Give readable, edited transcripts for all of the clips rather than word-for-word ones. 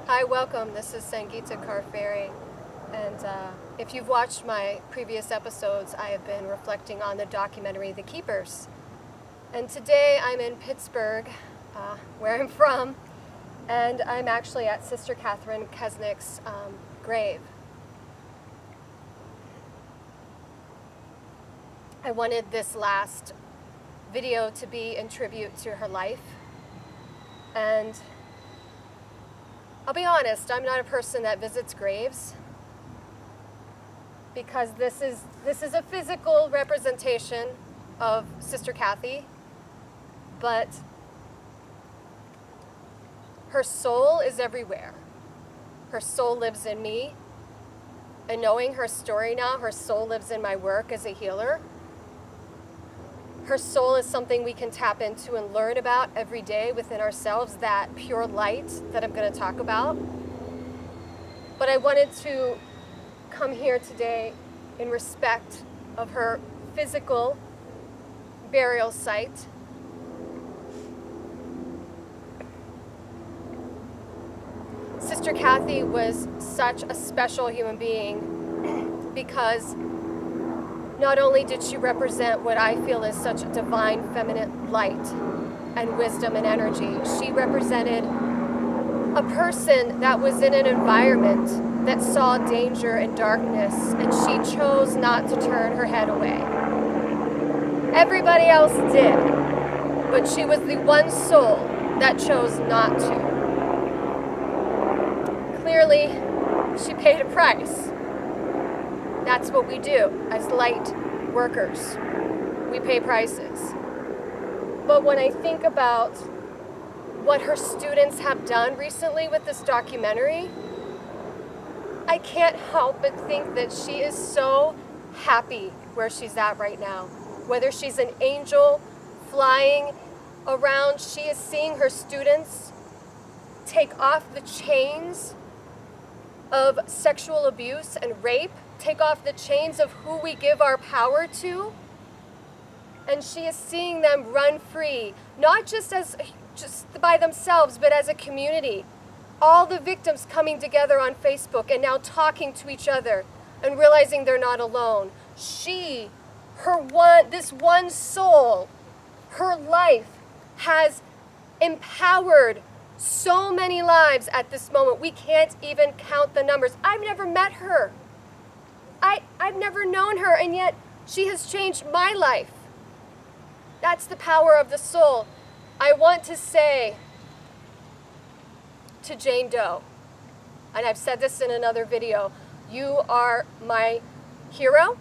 Hi, welcome. This is Ferri, and if you've watched my previous episodes, I have been reflecting on the documentary The Keepers. And today I'm in Pittsburgh, where I'm from, and I'm actually at Sister Catherine Cesnik's grave. I wanted this last video to be in tribute to her life, and I'll be honest, I'm not a person that visits graves, because this is a physical representation of Sister Cathy, but her soul is everywhere. Her soul lives in me, and knowing her story now, her soul lives in my work as a healer. Her soul is something we can tap into and learn about every day within ourselves, that pure light that I'm going to talk about. But I wanted to come here today in respect of her physical burial site. Sister Cathy was such a special human being because not only did she represent what I feel is such a divine feminine light and wisdom and energy, she represented a person that was in an environment that saw danger and darkness, and she chose not to turn her head away. Everybody else did, but she was the one soul that chose not to. Clearly, she paid a price. That's what we do as light workers. We pay prices. But when I think about what her students have done recently with this documentary, I can't help but think that she is so happy where she's at right now. Whether she's an angel flying around, she is seeing her students take off the chains of sexual abuse and rape, take off the chains of who we give our power to, and she is seeing them run free, not just by themselves, but as a community. All the victims coming together on Facebook and now talking to each other and realizing they're not alone. This one soul, her life has empowered so many lives at this moment. We can't even count the numbers. I've never met her. I've never known her, and yet she has changed my life. That's the power of the soul. I want to say to Jane Doe, and I've said this in another video, you are my hero.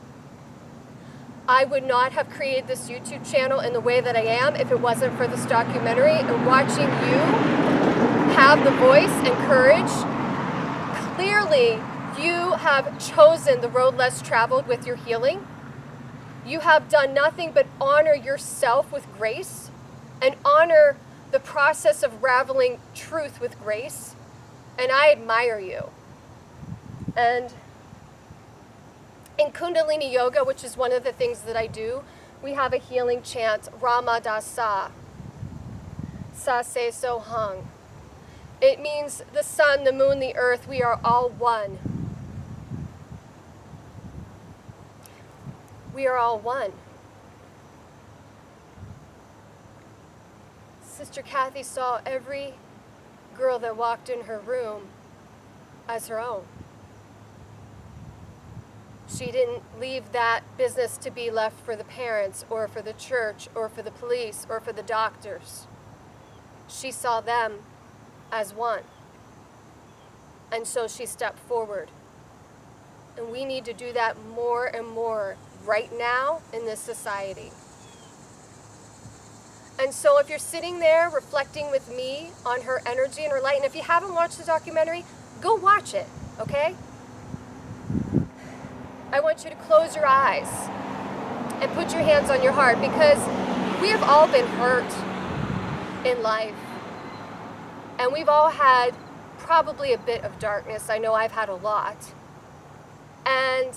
I would not have created this YouTube channel in the way that I am if it wasn't for this documentary, and watching you have the voice and courage. Clearly, you have chosen the road less traveled with your healing. You have done nothing but honor yourself with grace and honor the process of raveling truth with grace. And I admire you. And in Kundalini Yoga, which is one of the things that I do, we have a healing chant, Rama Da Sa. Sa Se So Hung. It means the sun, the moon, the earth, we are all one. We are all one. Sister Cathy saw every girl that walked in her room as her own. She didn't leave that business to be left for the parents or for the church or for the police or for the doctors. She saw them as one. And so she stepped forward. And we need to do that more and more right now in this society. And so if you're sitting there reflecting with me on her energy and her light, and if you haven't watched the documentary, go watch it, okay? I want you to close your eyes and put your hands on your heart, because we have all been hurt in life. And we've all had probably a bit of darkness. I know I've had a lot. And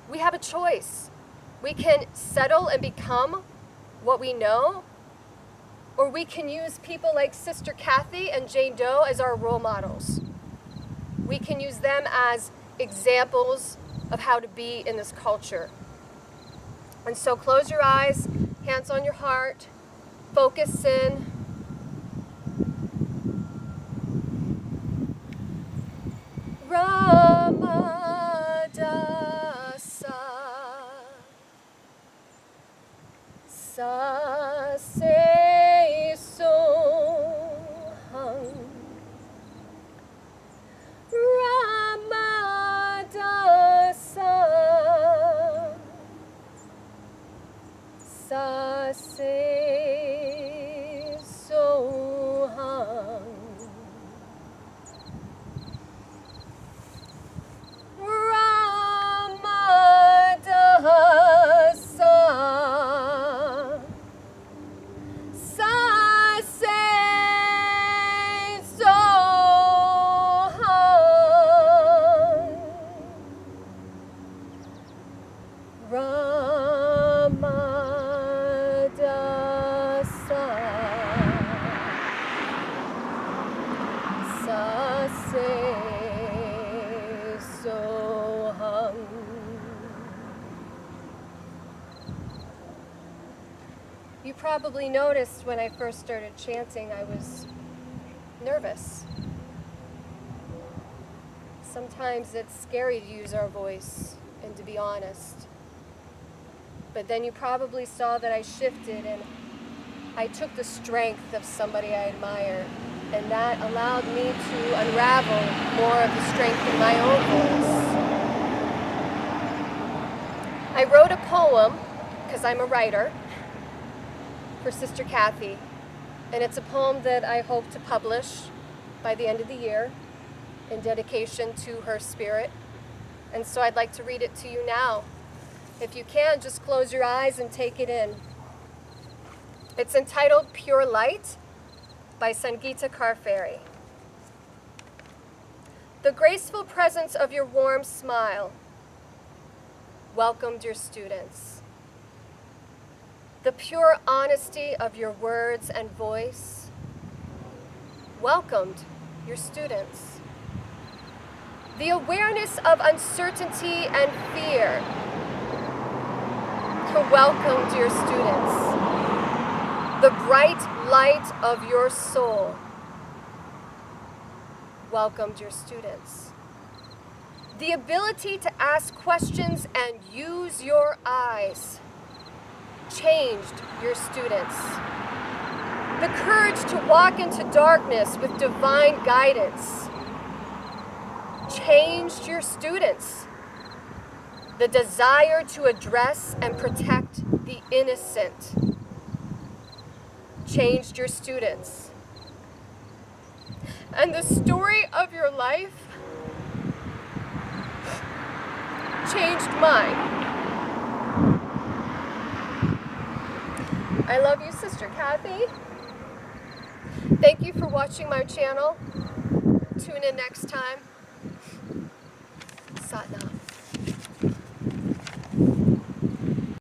we have a choice. We can settle and become what we know, Or we can use people like Sister Cathy and Jane Doe as our role models. We can use them as examples of how to be in this culture. And so close your eyes, hands on your heart, focus in. Ramadasa Sa Se So Hung Ramadasa Sa Se So Hung You probably noticed when I first started chanting, I was nervous. Sometimes it's scary to use our voice and to be honest. But then you probably saw that I shifted and I took the strength of somebody I admire, and that allowed me to unravel more of the strength in my own voice. I wrote a poem, because I'm a writer, for Sister Cathy, and it's a poem that I hope to publish by the end of the year in dedication to her spirit. And so I'd like to read it to you now. If you can, just close your eyes and take it in. It's entitled Pure Light by Sangeeta Kaur Ferri. The graceful presence of your warm smile welcomed your students. The pure honesty of your words and voice welcomed your students. The awareness of uncertainty and fear welcomed your students. The bright light of your soul welcomed your students. The ability to ask questions and use your eyes changed your students. The courage to walk into darkness with divine guidance changed your students. The desire to address and protect the innocent changed your students. And the story of your life changed mine. I love you, Sister Cathy. Thank you for watching my channel. Tune in next time. Sat Nam.